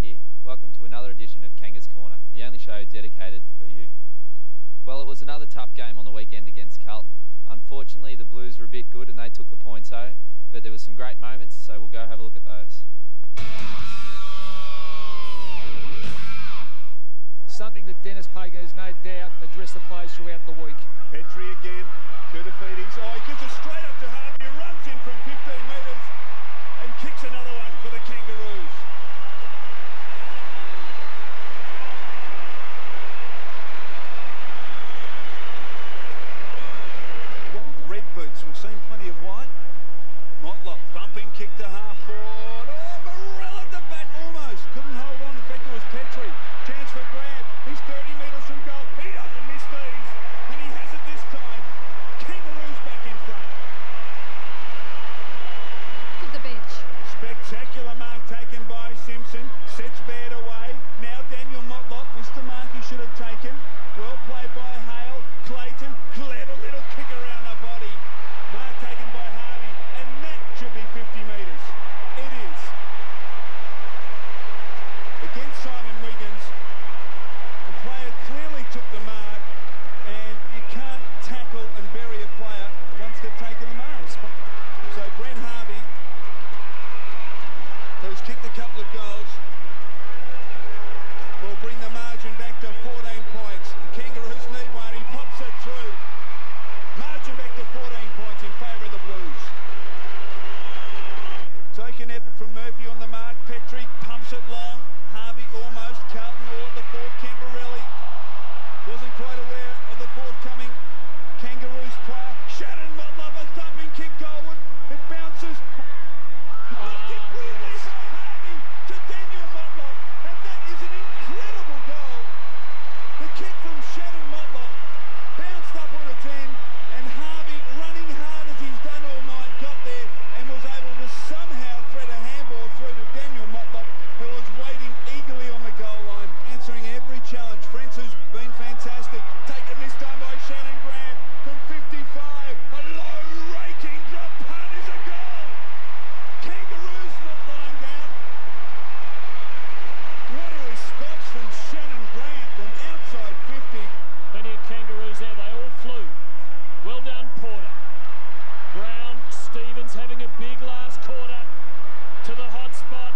here. Welcome to another edition of Kangas Corner, the only show dedicated for you. Well, it was another tough game on the weekend against Carton. Unfortunately, the Blues were a bit good and they took the points home, but there were some great moments, so we'll go have a look at those. Something that Denis Pagan has no doubt addressed the players throughout the week. Petrie again, Kurtafidis. Oh, he gives it straight up to Harvey, who runs in from 15 metres and kicks another one for the Kangaroos. Red boots, we've seen plenty of white. Motlop thumping, kick to half forward. Oh, Morell at the back almost. Couldn't hold on. In fact, it was Petrie. Chance for grab. He's 30 metres from goal. He doesn't miss these. And he has it this time. Kangaroos back in front. To the bench. Spectacular mark taken by Simpson. Sets Baird away. Now Daniel Motlop. Missed the mark he should have taken. Well played by Hale. Clayton. Clever little kick around the body. Mark taken by Harvey. And that should be 50 metres. It is. Against Simon Wiggins. The player clearly took the mark. And you can't tackle and bury a player once they've taken the mark. So Brent Harvey, who's kicked a couple of goals, will bring the margin back to 14 points. The Kangaroos need one. He pops it through. Margin back to 14 points in favour of the Blues. Taken effort from Murphy on the mark. Petrie pumps it long. Harvey almost. Carton or the fourth. Camberelli wasn't quite aware of the forthcoming Kangaroos player. Shannon Motlop, a thumping kick goalward. It bounces. Blocked it weirdly by Harvey to Daniel Motlop. And that is an incredible goal. The kick from Shannon Motlop bounced up on its end. And Harvey, running hard as he's done all night, got there and was able to somehow thread a handball through to Daniel Motlop, who was waiting eagerly on the goal line, answering every challenge. Frentz, who's been fantastic, taken this time by Shannon Graham from 55. A low raking drop punt is a goal. Kangaroos not lying down. What a response from Shannon Graham from outside 50. Plenty of Kangaroos there, they all flew. Well done, Porter. Brown, Stevens having a big last quarter to the hot spot.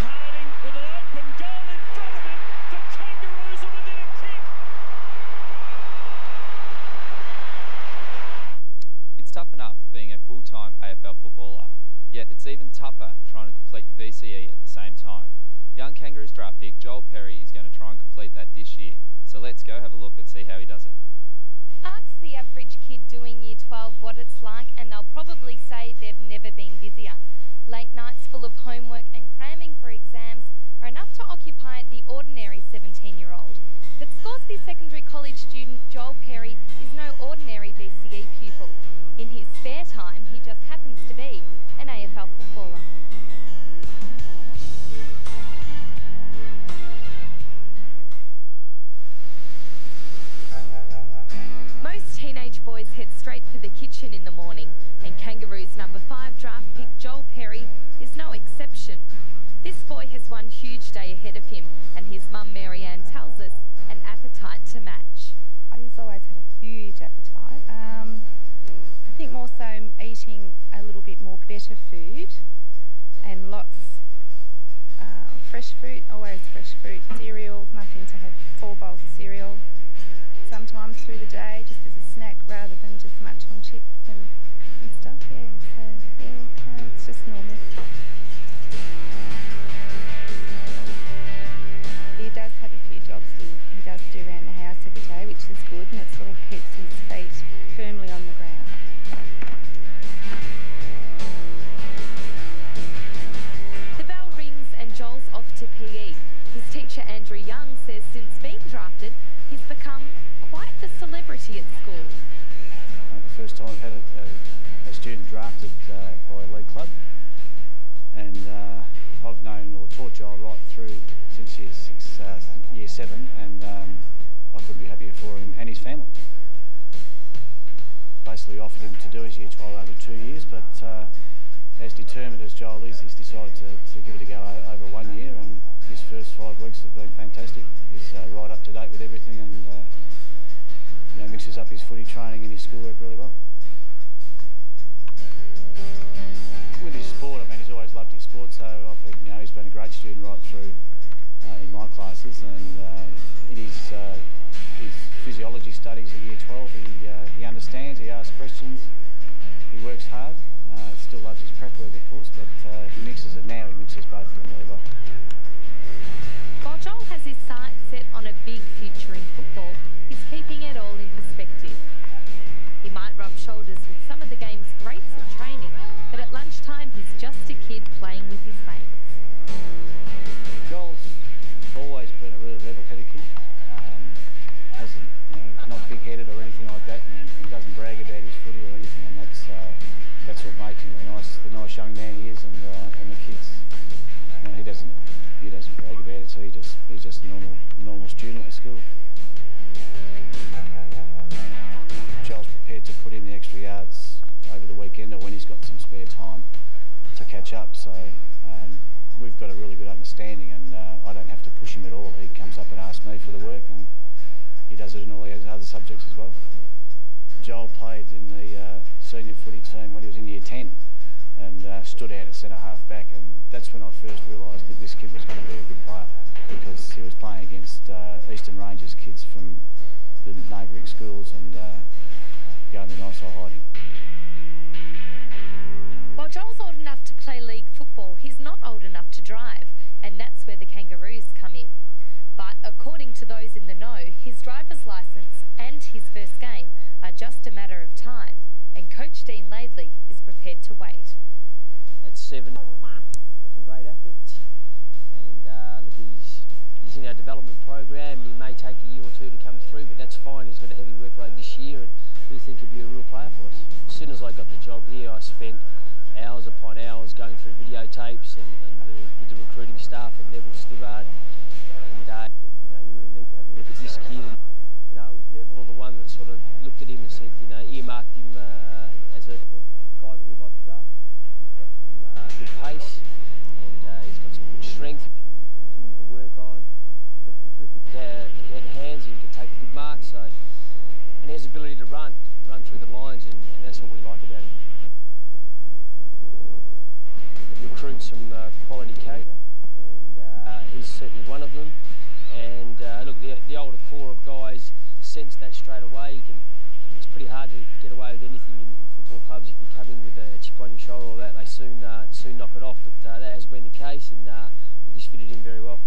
Harding with an open goal in front of him. The Kangaroos are within a kick. It's tough enough being a full-time AFL footballer, yet it's even tougher trying to complete your VCE at the same time. Young Kangaroos draft pick Joel Perry is going to try and complete that this year, so let's go have a look and see how he does it. Ask the average kid doing Year 12 what it's like and they'll probably say they've never been busier. Late nights full of homework and cramming for exams are enough to occupy the ordinary 17-year-old. But Scoresby Secondary College student Joel Perry is no ordinary VCE pupil. In his spare time, he just happens to be an AFL footballer. Most teenage boys head straight for the kitchen in the morning, and Kangaroos number 5 draft pick Joel Perry is no exception. This boy has one huge day ahead of him, and his mum Marianne tells us an appetite to match. He's always had a huge appetite. I think more so eating a little bit more better food and lots fresh fruit, always fresh fruit, cereals, nothing to have 4 bowls of cereal. Sometimes through the day, just as a snack rather than just munch on chips and stuff, yeah, so yeah, it's just normal. He does have a few jobs he does do around the house every day, which is good, and it sort of keeps his feet firmly on the ground. The bell rings and Joel's off to PE. His teacher Andrew Young says since being drafted, he's become quite the celebrity at school. The first time I've had a student drafted by a league club, and I've known or taught Joel right through since year 7, and I couldn't be happier for him and his family. Basically offered him to do his year 12 over 2 years, but as determined as Joel is, he's decided to give it a go over 1 5 weeks have been fantastic. He's right up to date with everything and you know, mixes up his footy training and his schoolwork really well. With his sport, I mean, he's always loved his sport, so I think, you know, he's been a great student right through in my classes, and in his physiology studies in Year 12, he understands, he asks questions, he works hard, still loves his prep work of course, but he mixes it now, he mixes both of them really well. While Joel has his sights set on a big future in football, he's keeping it all in perspective. He might rub shoulders with some of the game's greats at training, but at lunchtime he's just a kid playing with his mates. Joel's always been a really level-headed kid. Hasn't, you know, he's not big-headed or anything like that, and he doesn't brag about his footy or anything, and that's what makes him the nice young man he is, and the kids, you know, he doesn't brag about it, so he's just a normal student at school. Joel's prepared to put in the extra yards over the weekend or when he's got some spare time to catch up, so we've got a really good understanding, and I don't have to push him at all. He comes up and asks me for the work, and he does it in all his other subjects as well. Joel played in the senior footy team when he was in Year 10 and stood out at centre half back, and that's when I first realised that this kid was going to be a good player, because he was playing against Eastern Rangers kids from the neighbouring schools and going to nice old hiding. While Joel's old enough to play league football, he's not old enough to drive, and that's where the Kangaroos come in. But according to those in the know, his driver's licence and his first game are just a matter of time, and Coach Dean Laidley is prepared to wait. At 7, got some great athletes, and look, he's in our development program. He may take a year or two to come through, but that's fine. He's got a heavy workload this year, and we think he'll be a real player for us. As soon as I got the job here, I spent hours upon hours going through videotapes and with the recruiting staff at Neville Stibbard, and you know, you really need to have a look at this kid. And, you know, it was Neville the one that sort of looked at him and said, you know, earmarked him as a guy that we'd like to draft. He's got some good pace, and he's got some good strength to continue to work on. He's got some terrific hands, and he can take a good mark. So, and he has the ability to run through the lines, and that's what we like about him. Recruit some quality character, and he's certainly one of them. And look, the older core of guys sense that straight away. It's pretty hard to get away with anything in football clubs. If you come in with a chip on your shoulder or that, they soon knock it off. But that has been the case, and he's fitted in very well.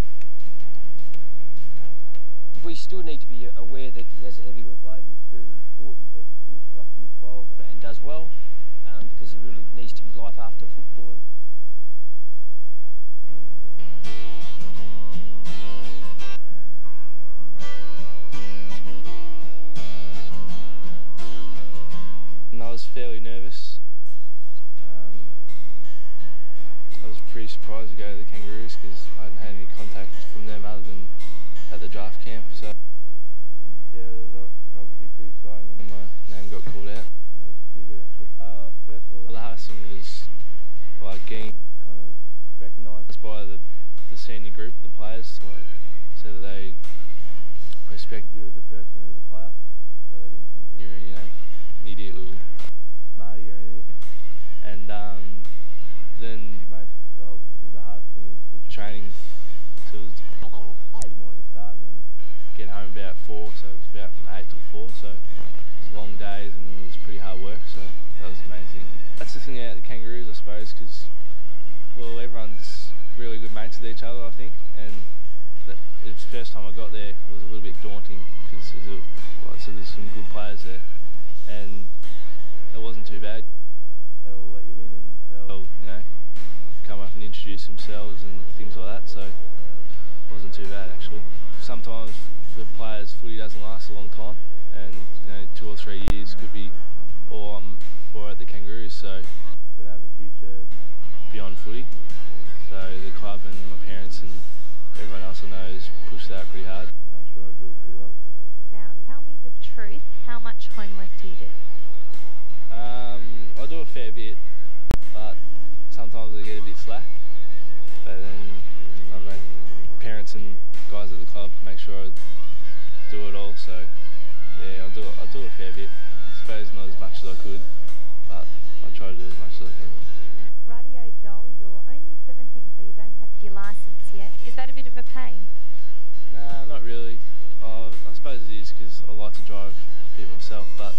We still need to be aware that he has a heavy workload, and it's very important that he finishes off Year 12 and does well, because there really needs to be life after football. I was fairly nervous. I was pretty surprised to go to the Kangaroos because I hadn't had any contact from them other than at the draft camp. So yeah, it was obviously pretty exciting when my name got called out. It was pretty good actually. First of all, the hardest thing was like getting kind of recognised by the senior group, the players, like, so that they respect you as a person, as a player, so they didn't think you're, you know, an idiot little smarty or anything. And then the hardest thing is the training. So it was the morning start, then get home about 4, so it was about from 8 till 4, so it was long days and it was pretty hard work, so that was the main thing. That's the thing about the Kangaroos, I suppose, because, well, everyone's really good mates with each other, I think, and it was the first time I got there, it was a little bit daunting because there's some good players there, and it wasn't too bad. They'll all let you in, and they'll, you know, come up and introduce themselves and things like that, so it wasn't too bad actually. Sometimes for players, footy doesn't last a long time, and, you know, 2 or 3 years could be all I'm for at the Kangaroos, so I'm going to have a future beyond footy. So the club and my parents and everyone else I know has pushed that pretty hard and make sure I do it pretty well. Now, tell me the truth. How much homework do you do? I do a fair bit, but sometimes I get a bit slack. But then, I don't know, parents and guys at the club make sure I do it all. So yeah, I do a fair bit. I suppose not as much as I could, but I try to do as much as I can. Radio Joel, you're only 17, so you don't have your licence yet. Is that a bit of a pain? Nah, not really. I suppose it is because I like to drive a bit myself, but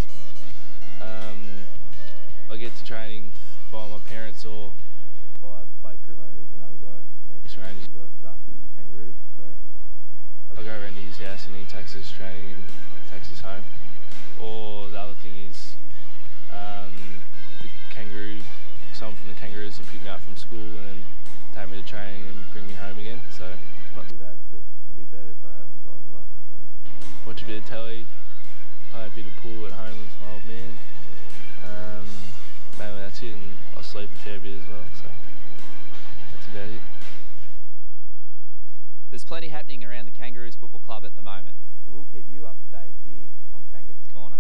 I get to training by my parents or by Blake Grimmer, who's another guy in the Rangers who got drafted with the Kangaroos. So I go around to his house and he takes us training and takes us home. Or the other thing is the Kangaroo, someone from the Kangaroos will pick me up from school and then take me to training and bring me home again. So it's not too bad, but it'll be better if I had a driver's license. So watch a bit of telly, play a bit of pool at home with my old man. Mainly that's it, and I sleep a fair bit as well, so that's about it. There's plenty happening around the Kangaroos Football Club at the moment, so we'll keep you up to date here on Kangas Corner.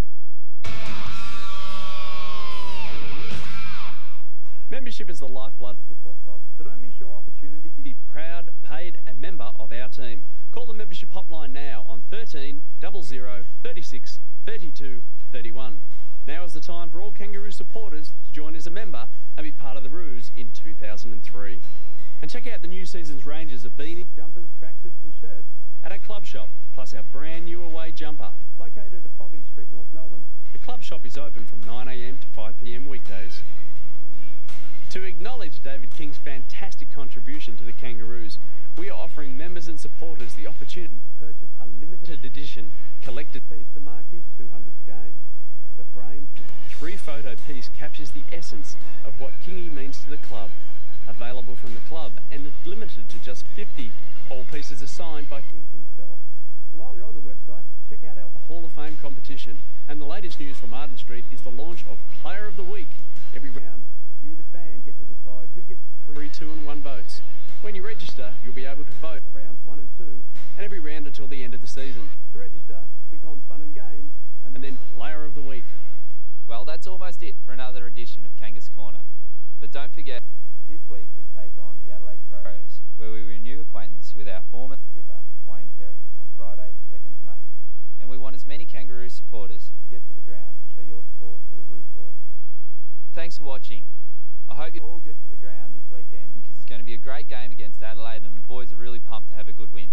Membership is the lifeblood of the football club, so don't miss your opportunity to be proud, paid and member of our team. Call the membership hotline now on 13 00 36 32 31. Now is the time for all Kangaroo supporters to join as a member and be part of the Roos in 2003. And check out the new season's ranges of beanies, jumpers, tracksuits and shirts at our club shop, plus our brand new away jumper. Located at Fogarty Street, North Melbourne, the club shop is open from 9 AM to 5 PM weekdays. To acknowledge David King's fantastic contribution to the Kangaroos, we are offering members and supporters the opportunity to purchase a limited edition collected piece to mark his 200th game. The framed 3-photo piece captures the essence of what Kingy means to the club. Available from the club and it's limited to just 50. All pieces are signed by King himself. While you're on the website, check out our Hall of Fame competition. And the latest news from Arden Street is the launch of Player of the Week. Every round, you the fan get to decide who gets 3, 2 and 1 votes. When you register, you'll be able to vote for rounds 1 and 2 and every round until the end of the season. To register, click on Fun and Games and then Player of the Week. Well, that's almost it for another edition of Kangas Corner. But don't forget, this week we take on the Adelaide Crows, where we renew acquaintance with our former skipper, Wayne Carey, on Friday the 2nd of May. And we want as many Kangaroo supporters to get to the ground and show your support for the Roos boys. Thanks for watching. I hope you all get to the ground this weekend because it's going to be a great game against Adelaide and the boys are really pumped to have a good win.